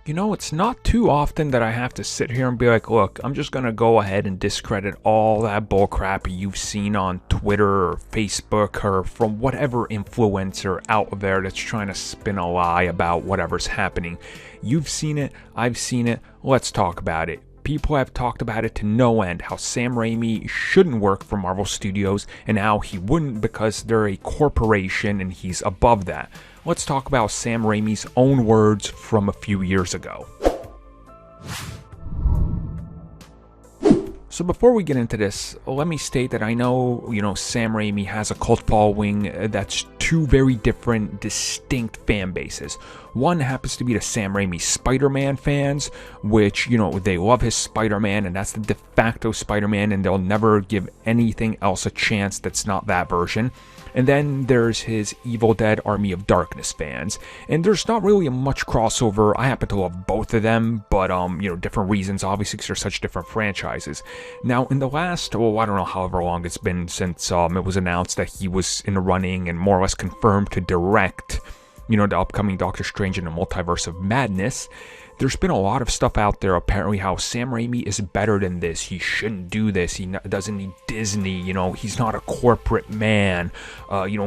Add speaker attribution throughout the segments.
Speaker 1: You know, it's not too often that I have to sit here and be like, look, I'm just going to go ahead and discredit all that bullcrap you've seen on Twitter or Facebook or from whatever influencer out there that's trying to spin a lie about whatever's happening. You've seen it, I've seen it, let's talk about it. People have talked about it to no end, how Sam Raimi shouldn't work for Marvel Studios and how he wouldn't because they're a corporation and he's above that. Let's talk about Sam Raimi's own words from a few years ago. So before we get into this, let me state that I know, Sam Raimi has a cult following that's two very different, distinct fan bases. One happens to be the Sam Raimi Spider-Man fans, which, they love his Spider-Man, and that's the de facto Spider-Man, and they'll never give anything else a chance that's not that version. And then there's his Evil Dead Army of Darkness fans. And there's not really much crossover. I happen to love both of them, but, different reasons, obviously, because they're such different franchises. Now, in the last, I don't know however long it's been since it was announced that he was in the running and more or less confirmed to direct, the upcoming Doctor Strange in the Multiverse of Madness, there's been a lot of stuff out there apparently how Sam Raimi is better than this. He shouldn't do this. He doesn't need Disney. He's not a corporate man.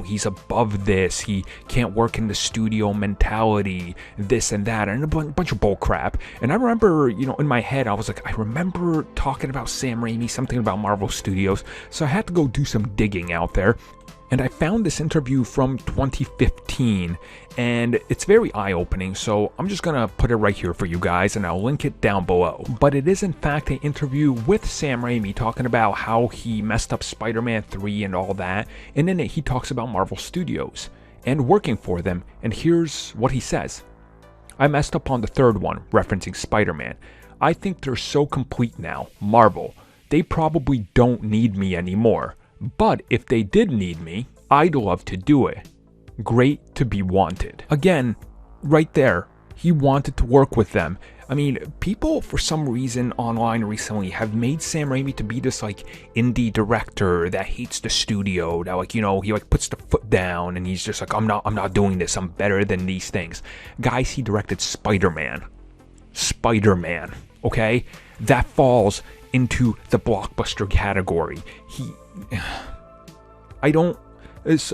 Speaker 1: He's above this. He can't work in the studio mentality, this and that, and a bunch of bull crap. And I remember, in my head, I was like, I remember talking about Sam Raimi, something about Marvel Studios. So I had to go do some digging out there. And I found this interview from 2015, and it's very eye-opening, so I'm just going to put it right here for you guys, and I'll link it down below. But it is, in fact, an interview with Sam Raimi talking about how he messed up Spider-Man 3 and all that, and in it he talks about Marvel Studios and working for them, and here's what he says. I messed up on the third one, referencing Spider-Man. I think they're so complete now, Marvel. They probably don't need me anymore. But if they did need me, I'd love to do it. Great to be wanted. Again, right there, he wanted to work with them. I mean, people for some reason online recently have made Sam Raimi to be this indie director that hates the studio, that he puts the foot down and he's just like, I'm not doing this, I'm better than these things. Guys, he directed Spider-Man, okay? That falls into the blockbuster category.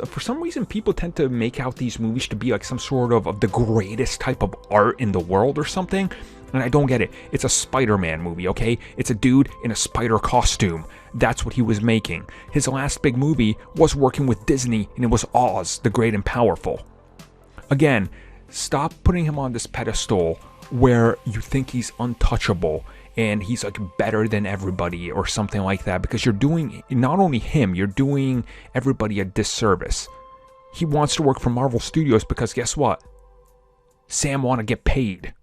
Speaker 1: For some reason, people tend to make out these movies to be like some sort of the greatest type of art in the world or something, and I don't get it. It's a Spider-Man movie, okay? It's a dude in a spider costume. That's what he was making. His last big movie was working with Disney, and it was Oz, the Great and Powerful. Again, stop putting him on this pedestal where you think he's untouchable and he's better than everybody or something like that, because you're doing not only him, you're doing everybody a disservice. He wants to work for Marvel Studios because guess what? Sam want to get paid.